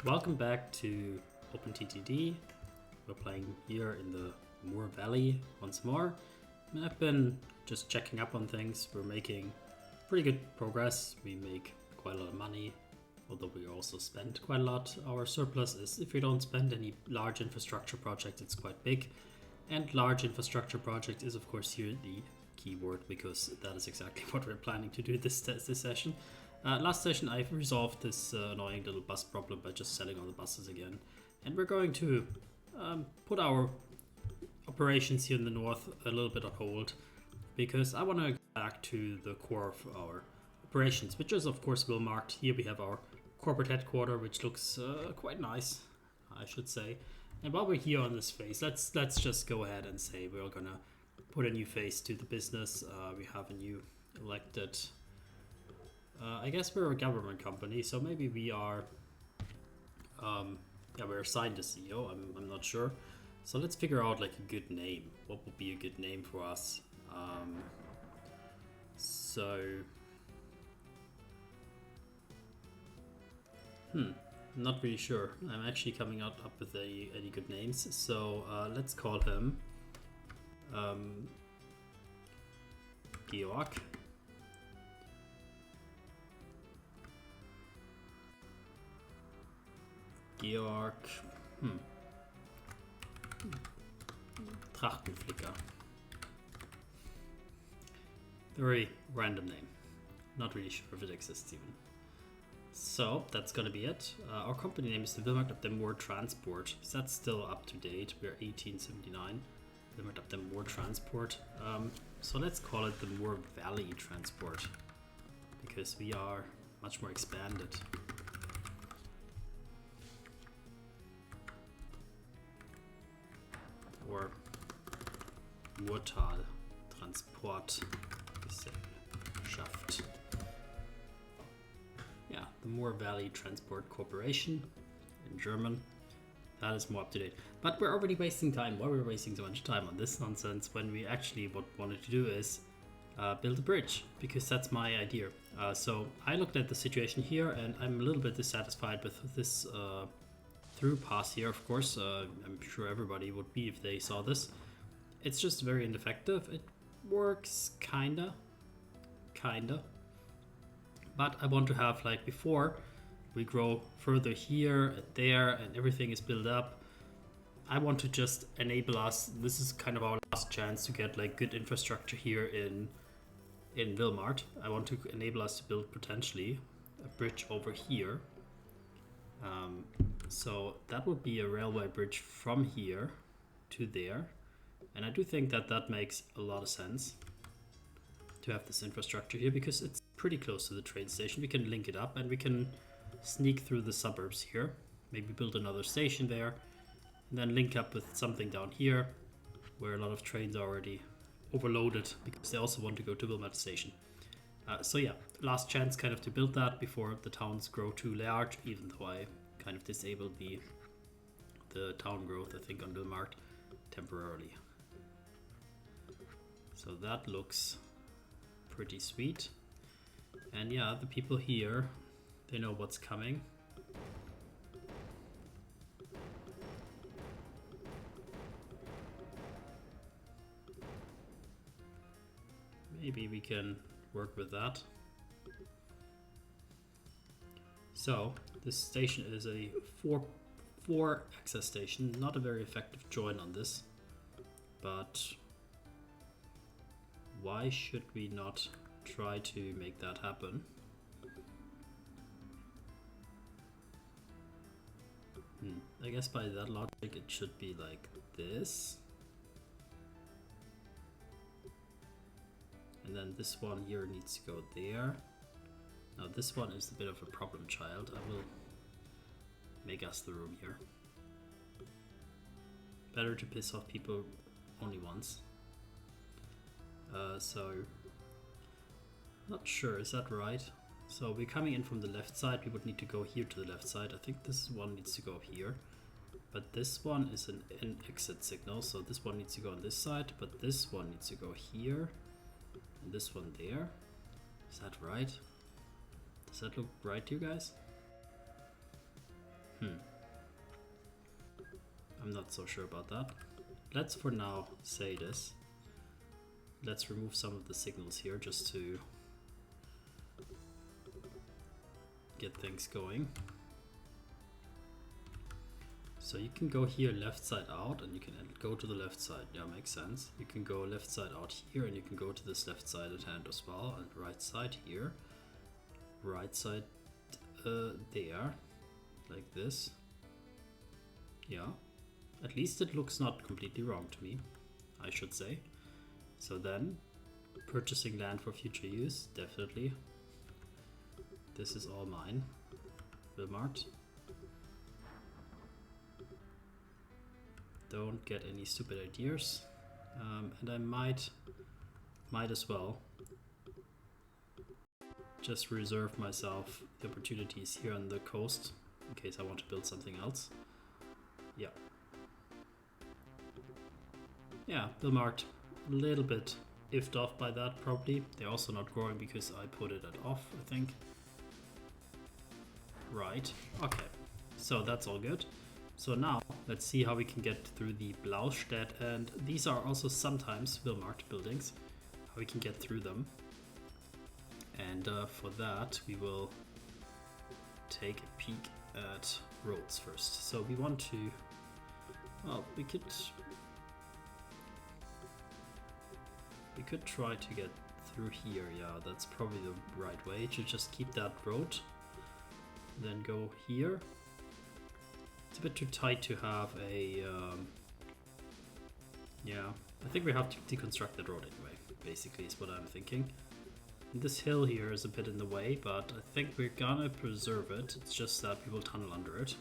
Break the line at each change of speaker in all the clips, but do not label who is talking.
Welcome back to OpenTTD. We're playing here in the Moor Valley once more. And I've been just checking up on things. We're making pretty good progress. We make quite a lot of money, although we also spend quite a lot. Our surplus is, if we don't spend any large infrastructure project, it's quite big. And large infrastructure project is, of course, here the key word, because that is exactly what we're planning to do this session. Last session I resolved this annoying little bus problem by just selling all the buses again. And we're going to put our operations here in the north a little bit on hold, because I want to get back to the core of our operations, which is of course Villmarkt. Here we have our corporate headquarters, which looks quite nice, I should say. And while we're here on this phase, let's just go ahead and say we're gonna put a new face to the business. We have a new elected, I guess we're a government company, so maybe we are, we're assigned a CEO, I'm not sure. So let's figure out like a good name. What would be a good name for us? Not really sure. I'm actually coming up with any good names. So let's call him Georg. Trachtenflicker. Very random name. Not really sure if it exists even. So that's gonna be it. Our company name is the Villmarkt of the Moor Transport. Is that still up to date? We're 1879. Villmarkt of the Moor Transport. So let's call it the Moor Valley Transport, because we are much more expanded. Or Moortal Transportgesellschaft. Yeah, the Moor Valley Transport Corporation in German. That is more up to date. But we're already wasting time. Why are we wasting so much time on this nonsense when we actually what we wanted to do is build a bridge, because that's my idea. So I looked at the situation here and I'm a little bit dissatisfied with this through pass here, of course. I'm sure everybody would be if they saw this. It's just very ineffective. It works kinda. But I want to have, like before, we grow further here and there and everything is built up. I want to just enable us, this is kind of our last chance to get like good infrastructure here in Villmarkt. I want to enable us to build potentially a bridge over here. So that would be a railway bridge from here to there. And I do think that that makes a lot of sense to have this infrastructure here, because it's pretty close to the train station. We can link it up and we can sneak through the suburbs here. Maybe build another station there and then link up with something down here where a lot of trains are already overloaded, because they also want to go to Villmarkt station. So yeah, last chance kind of to build that before the towns grow too large, even though I kind of disabled the town growth, I think, on Villmarkt temporarily. So that looks pretty sweet. And yeah, the people here, they know what's coming. Maybe we can work with that. So this station is a four access station. Not a very effective join on this, but why should we not try to make that happen? I guess by that logic it should be like this. And then this one here needs to go there. Now this one is a bit of a problem child. I will make us the room here. Better to piss off people only once. So, not sure, is that right? So we're coming in from the left side, we would need to go here to the left side. I think this one needs to go here. But this one is an exit signal, so this one needs to go on this side, but this one needs to go here. And this one there. Is that right? Does that look right to you guys? I'm not so sure about that. Let's for now say this. Let's remove some of the signals here just to get things going. So you can go here left side out and you can go to the left side. Yeah, makes sense. You can go left side out here and you can go to this left sided hand as well, and right side here. Right side there, like this. Yeah, at least it looks not completely wrong to me, I should say. So then, purchasing land for future use, definitely. This is all mine. Villmarkt. Don't get any stupid ideas. And I might as well just reserve myself the opportunities here on the coast in case I want to build something else. Yeah. Yeah, Villmarkt, a little bit iffed off by that probably. They're also not growing because I put it at off, I think. Right, okay. So that's all good. So now let's see how we can get through the Blaustädt, and these are also sometimes Villmarkt buildings, how we can get through them. And for that we will take a peek at roads first. So we want to, well, we could try to get through here. Yeah, that's probably the right way, to just keep that road, then go here. It's a bit too tight to have a, yeah, I think we have to deconstruct that road anyway, basically is what I'm thinking. And this hill here is a bit in the way, but I think we're gonna preserve it. It's just that we will tunnel under it.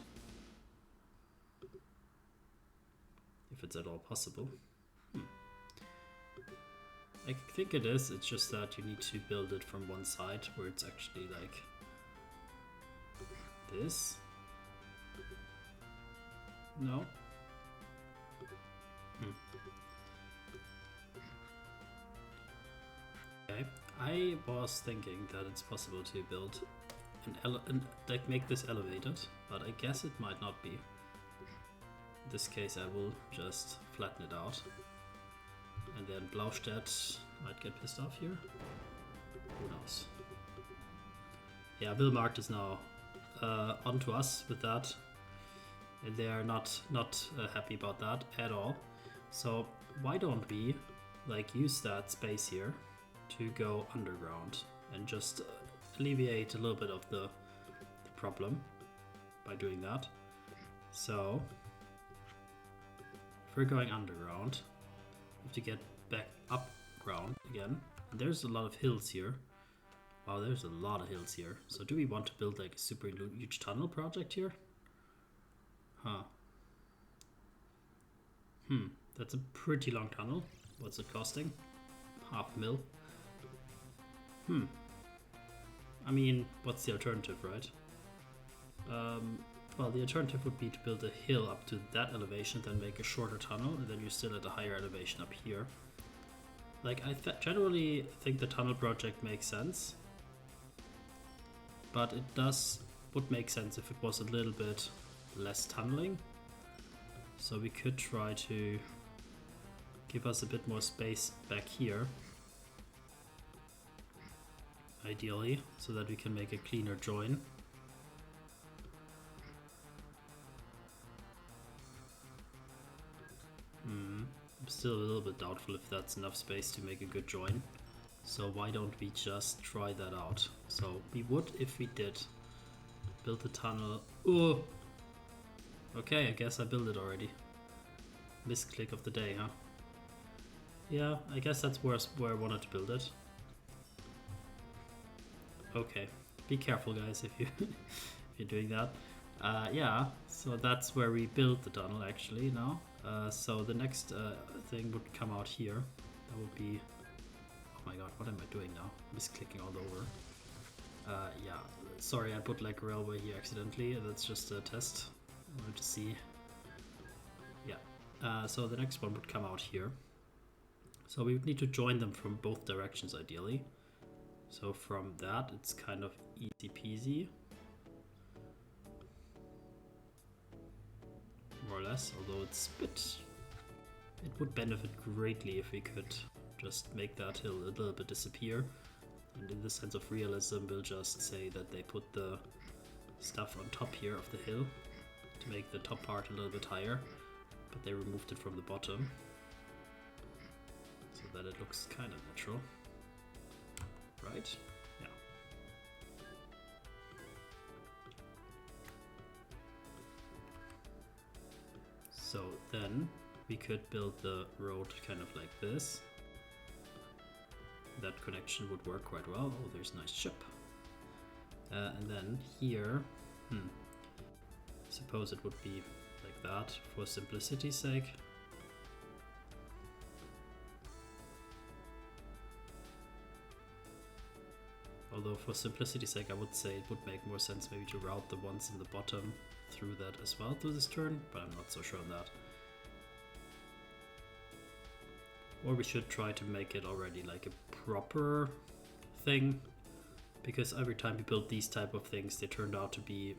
If it's at all possible. I think it is, it's just that you need to build it from one side where it's actually like this. No. Okay, I was thinking that it's possible to build like make this elevated, but I guess it might not be. In this case I will just flatten it out. And then Blaustädt might get pissed off here. Who knows? Yeah, Villmarkt is now onto us with that. And they are not happy about that at all. So why don't we like use that space here to go underground and just alleviate a little bit of the problem by doing that. So if we're going underground, we have to get back up ground again. And there's a lot of hills here. Wow, there's a lot of hills here. So do we want to build like a super huge tunnel project here? Huh. That's a pretty long tunnel. What's it costing? $500,000. I mean, what's the alternative, right? Well, the alternative would be to build a hill up to that elevation, then make a shorter tunnel, and then you're still at a higher elevation up here. Like, I generally think the tunnel project makes sense, but it would make sense if it was a little bit less tunneling. So we could try to give us a bit more space back here, ideally, so that we can make a cleaner join. I'm still a little bit doubtful if that's enough space to make a good join. So why don't we just try that out? So we would, if we did, build the tunnel. Oh! Okay, I guess I built it already. Misclick of the day, huh? Yeah, I guess that's where I wanted to build it. Okay, be careful guys if you if you're doing that. Yeah, so that's where we build the tunnel actually now. So the next thing would come out here. That would be, oh my god, what am I doing now? Misclicking all over. Yeah, sorry, I put like railway here accidentally. That's just a test. I wanted to see. Yeah, so the next one would come out here. So we would need to join them from both directions ideally. So from that, it's kind of easy peasy. more or less, although it would benefit greatly if we could just make that hill a little bit disappear. And in the sense of realism, we'll just say that they put the stuff on top here of the hill to make the top part a little bit higher, but they removed it from the bottom so that it looks kind of natural, right? Yeah. So then we could build the road kind of like this. That connection would work quite well. Oh, there's a nice ship. And then here, suppose it would be like that for simplicity's sake. Although for simplicity's sake, I would say it would make more sense maybe to route the ones in the bottom through that as well to this turn, but I'm not so sure on that. Or we should try to make it already like a proper thing, because every time we built these type of things, they turned out to be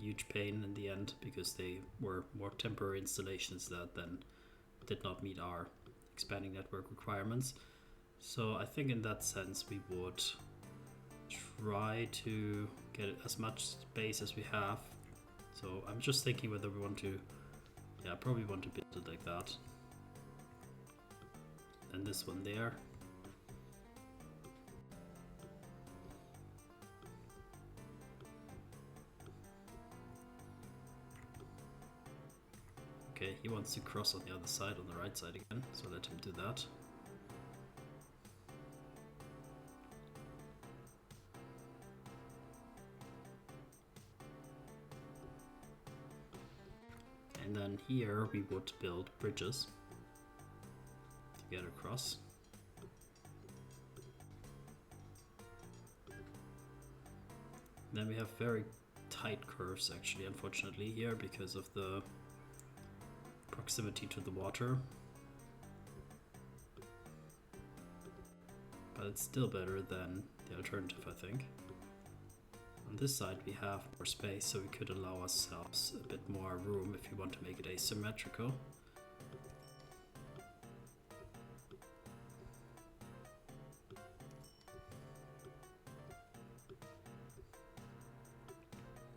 huge pain in the end, because they were more temporary installations that then did not meet our expanding network requirements. So I think in that sense we would try to get as much space as we have. So I'm just thinking whether we want to, yeah, probably want to build it like that. And this one there. Okay, he wants to cross on the other side, on the right side again, so let him do that. And then here we would build bridges to get across. Then we have very tight curves actually, unfortunately, here because of the proximity to the water. But it's still better than the alternative, I think. On this side we have more space, so we could allow ourselves a bit more room if we want to make it asymmetrical.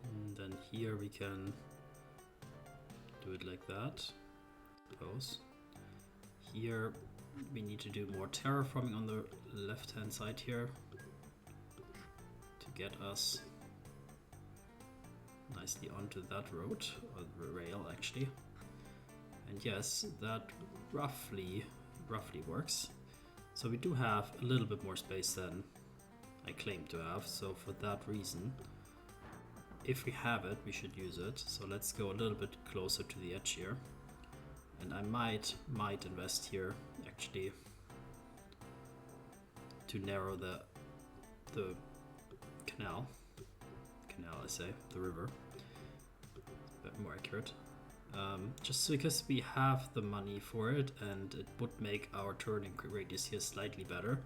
And then here we can do it like that, suppose. Here we need to do more terraforming on the left hand side here to get us nicely onto that road, or the rail actually. And yes, that roughly works. So we do have a little bit more space than I claim to have, so for that reason, if we have it, we should use it. So let's go a little bit closer to the edge here. And I might invest here actually to narrow the canal I say, the river, a bit more accurate, just because we have the money for it, and it would make our turning radius here slightly better,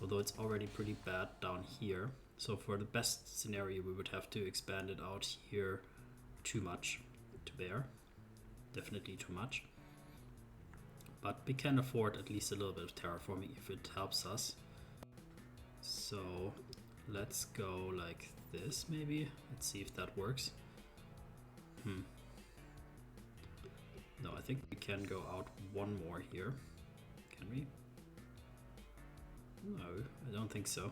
although it's already pretty bad down here. So for the best scenario we would have to expand it out here too much to bear, definitely too much, but we can afford at least a little bit of terraforming if it helps us. So let's go like this maybe. Let's see if that works. No, I think we can go out one more here. Can we? No, I don't think so.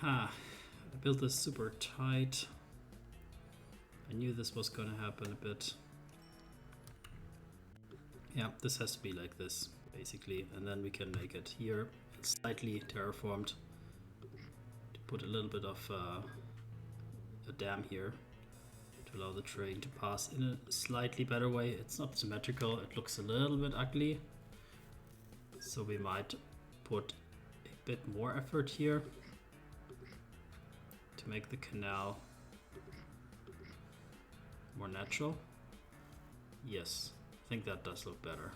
I built this super tight. I knew this was gonna happen a bit. Yeah, this has to be like this basically, and then we can make it here slightly terraformed to put a little bit of a dam here to allow the train to pass in a slightly better way. It's not symmetrical, it looks a little bit ugly, so we might put a bit more effort here to make the canal more natural. Yes, I think that does look better.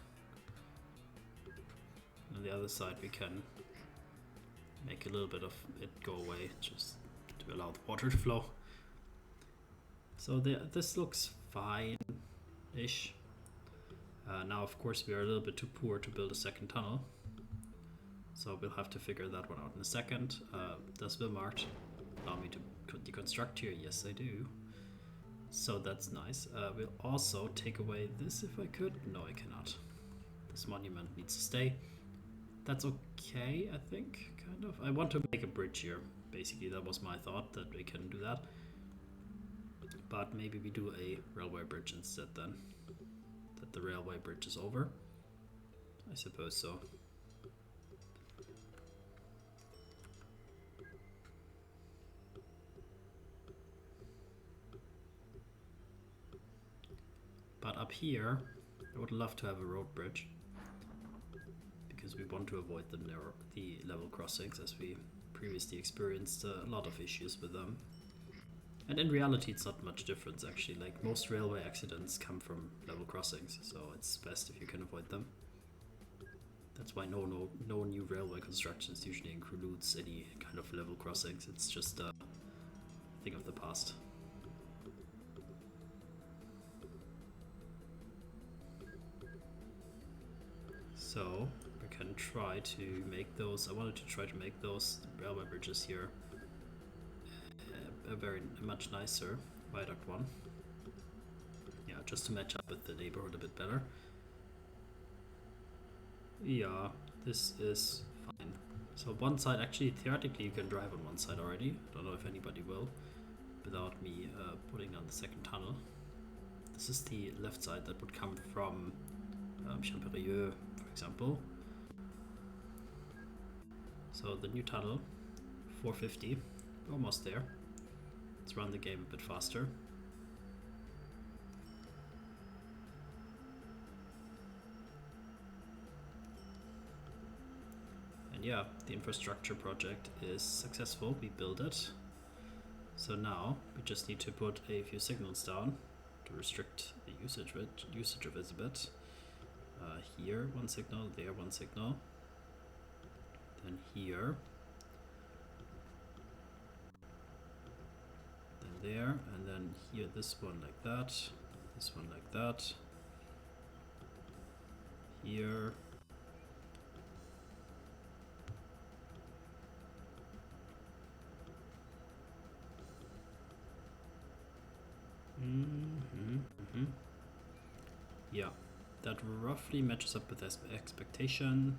On the other side we can make a little bit of it go away just to allow the water to flow. So this looks fine-ish. Now, of course, we are a little bit too poor to build a second tunnel. So we'll have to figure that one out in a second. Does Villmarkt allow me to deconstruct here? Yes, I do. So that's nice. We'll also take away this if I could. No, I cannot. This monument needs to stay. That's okay, I think, kind of. I want to make a bridge here. Basically, that was my thought, that we can do that. But maybe we do a railway bridge instead then. That the railway bridge is over. I suppose so. But up here, I would love to have a road bridge. Because we want to avoid the level crossings, as we previously experienced a lot of issues with them. And in reality, it's not much difference actually. Like, most railway accidents come from level crossings, so it's best if you can avoid them. That's why no new railway constructions usually includes any kind of level crossings. It's just a thing of the past. So we can try to make those. I wanted to try to make those railway bridges here a much nicer viaduct one. Yeah, just to match up with the neighborhood a bit better. Yeah, this is fine. So one side, actually, theoretically, you can drive on one side already. Don't know if anybody will, without me putting down the second tunnel. This is the left side that would come from Champerieux, for example. So the new tunnel, 450, almost there. Let's run the game a bit faster. And yeah, the infrastructure project is successful. We built it. So now we just need to put a few signals down to restrict the usage of it a bit. Here one signal, there one signal. Then here. Then there, and then here this one like that. This one like that. Here. Yeah, that roughly matches up with expectation.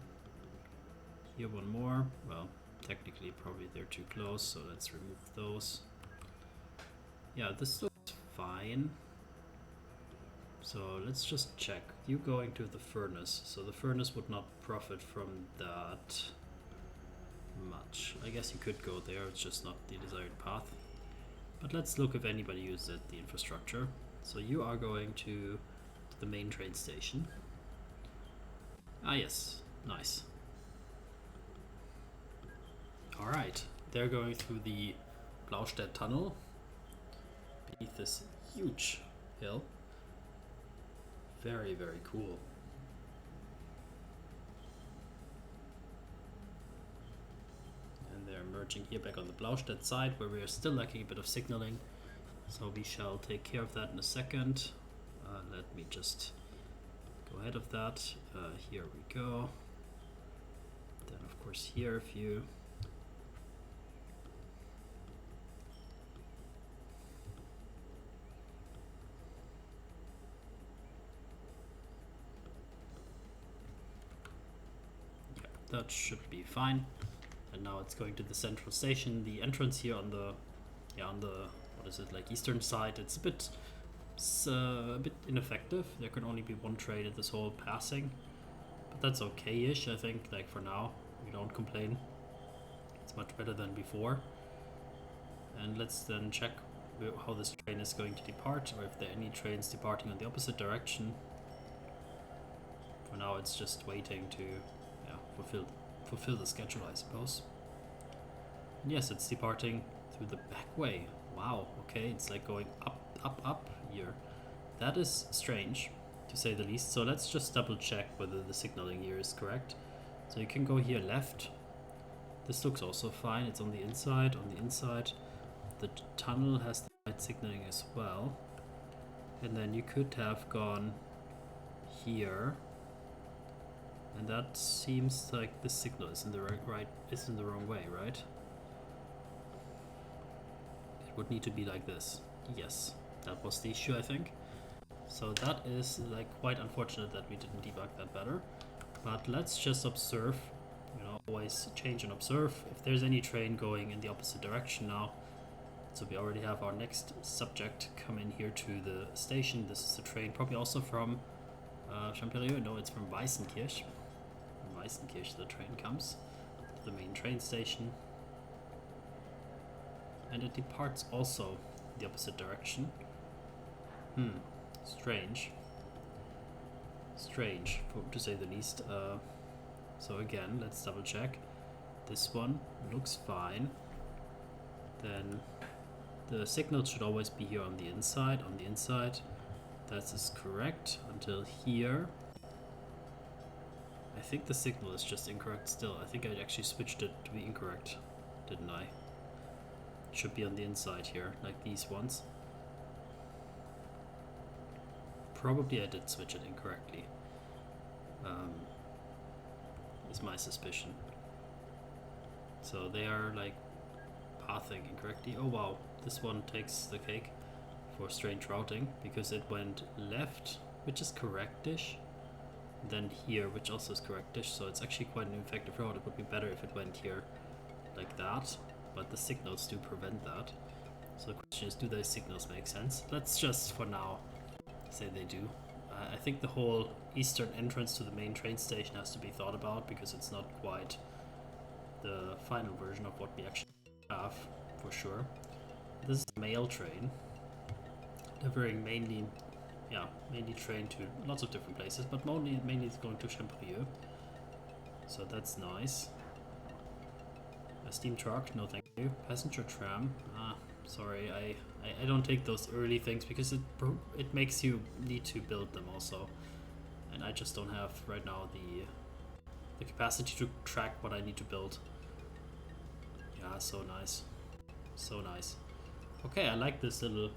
Here one more. Well, technically probably they're too close, so let's remove those. Yeah, this looks fine. So let's just check. You going to the furnace. So the furnace would not profit from that much. I guess you could go there, it's just not the desired path. But let's look if anybody uses the infrastructure. So you are going to the main train station. Ah yes, nice. Alright, they're going through the Blaustedt tunnel beneath this huge hill. Very, very cool. And they're merging here back on the Blaustedt side, where we are still lacking a bit of signaling. So we shall take care of that in a second. Let me just go ahead of that. Here we go. Then of course here if you that should be fine. And now it's going to the central station. The entrance here on the what is it, like eastern side, it's a bit ineffective. There can only be one train at this whole passing, but that's okay-ish. I think, like, for now we don't complain. It's much better than before. And let's then check how this train is going to depart, or if there are any trains departing in the opposite direction. For now it's just waiting to fulfill the schedule, I suppose. And yes, it's departing through the back way. Wow, okay, it's like going up here. That is strange, to say the least. So let's just double check whether the signaling here is correct. So you can go here left. This looks also fine. It's on the inside. On the inside, the tunnel has the right signaling as well. And then you could have gone here. And that seems like the signal is in the is in the wrong way, right? It would need to be like this. Yes, that was the issue, I think. So that is like quite unfortunate that we didn't debug that better. But let's just observe, you know, always change and observe. If there's any train going in the opposite direction now, so we already have our next subject come in here to the station. This is a train, probably also from Champerieux. No, it's from Weißenkirch. From Weißenkirch the train comes to the main train station. And it departs also the opposite direction. Strange. Strange, to say the least. So again, let's double check. This one looks fine. Then the signal should always be here on the inside. On the inside, that is correct until here. I think the signal is just incorrect still. I think I actually switched it to be incorrect, didn't I? It should be on the inside here, like these ones. Probably I did switch it incorrectly. Is my suspicion. So they are like pathing incorrectly. Oh wow, this one takes the cake for strange routing because it went left, which is correctish, then here, which also is correctish. So it's actually quite an effective route. It would be better if it went here like that, but the signals do prevent that. So the question is, do those signals make sense? Let's just for now say they do. I think the whole eastern entrance to the main train station has to be thought about because it's not quite the final version of what we actually have, for sure. This is a mail train, delivering mainly train to lots of different places, but mainly it's going to Champerieux. So that's nice. A steam truck, no thank you. Passenger tram, sorry, I don't take those early things because it makes you need to build them also, and I just don't have right now the capacity to track what I need to build. Yeah, so nice, so nice. Okay, I like this little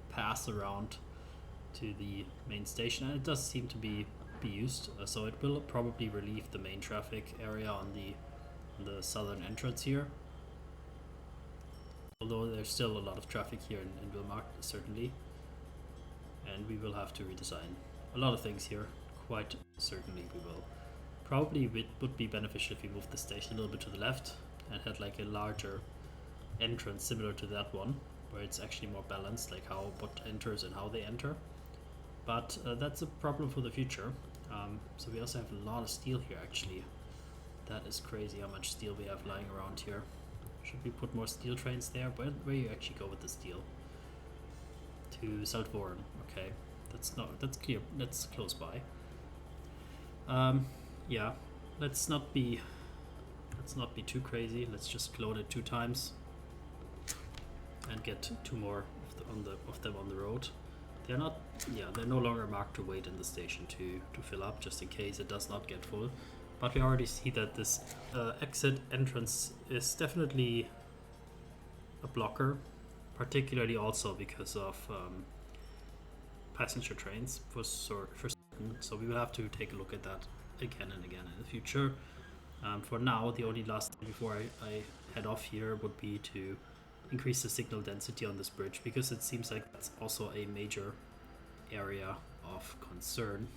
pass around to the main station, and it does seem to be used, so it will probably relieve the main traffic area on the southern entrance here. Although there's still a lot of traffic here in Villmarkt, certainly. And we will have to redesign a lot of things here. Quite certainly we will. Probably it would be beneficial if we moved the station a little bit to the left and had like a larger entrance similar to that one, where it's actually more balanced, like what enters and how they enter. But that's a problem for the future. So we also have a lot of steel here actually. That is crazy how much steel we have lying around here. Should we put more steel trains there? Where you actually go with the steel? To Saltvoren. Okay, that's clear. That's close by. Yeah, let's not be too crazy. Let's just load it 2 times and get 2 more of them on the road. They're not. Yeah, they're no longer marked to wait in the station to fill up, just in case it does not get full. But we already see that this exit entrance is definitely a blocker, particularly also because of passenger trains for certain. So we will have to take a look at that again and again in the future. For now, the only last thing before I head off here would be to increase the signal density on this bridge, because it seems like that's also a major area of concern.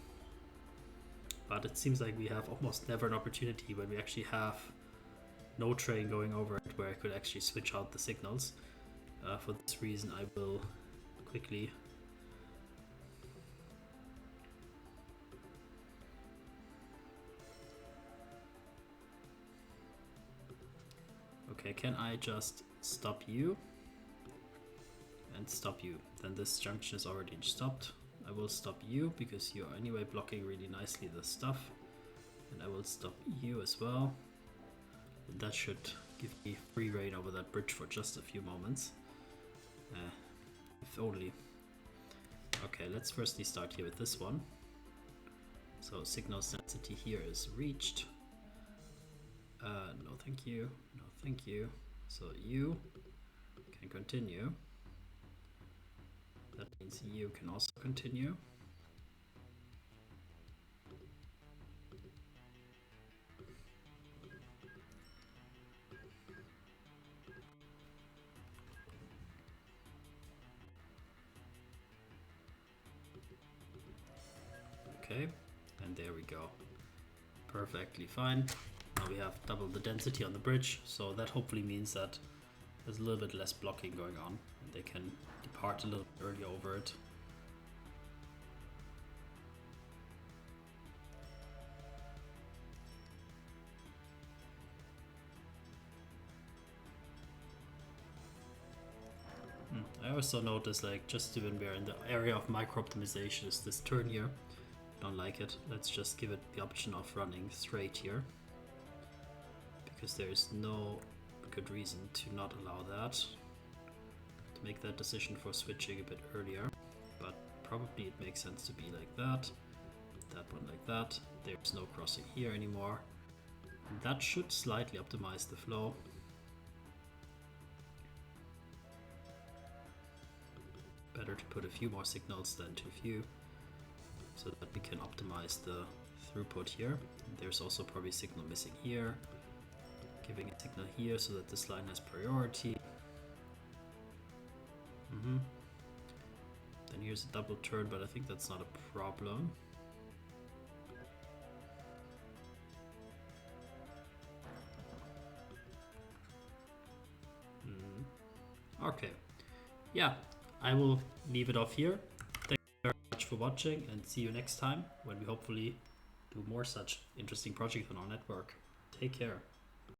But it seems like we have almost never an opportunity when we actually have no train going over it where I could actually switch out the signals. For this reason, I will quickly okay, can I just stop you and stop you? Then this junction is already stopped. I will stop you because you're anyway blocking really nicely the stuff, and I will stop you as well. And that should give me free reign over that bridge for just a few moments. If only. Okay, let's firstly start here with this one. So signal density here is reached. No thank you, no thank you. So you can continue. That means you can also continue. Okay, and there we go. Perfectly fine. Now we have double the density on the bridge, so that hopefully means that there's a little bit less blocking going on, and they can depart a little bit earlier over it. I also notice, like, just when we're in the area of micro optimization, is this turn here. Don't like it. Let's just give it the option of running straight here, because there is no good reason to not allow that, to make that decision for switching a bit earlier. But probably it makes sense to be like that one like that. There's no crossing here anymore, and that should slightly optimize the flow. Better to put a few more signals than too few, so that we can optimize the throughput here. And there's also probably signal missing here, giving a signal here so that this line has priority. Then here's a double turn, but I think that's not a problem. Okay, yeah, I will leave it off here. Thank you very much for watching, and see you next time when we hopefully do more such interesting projects on our network. Take care.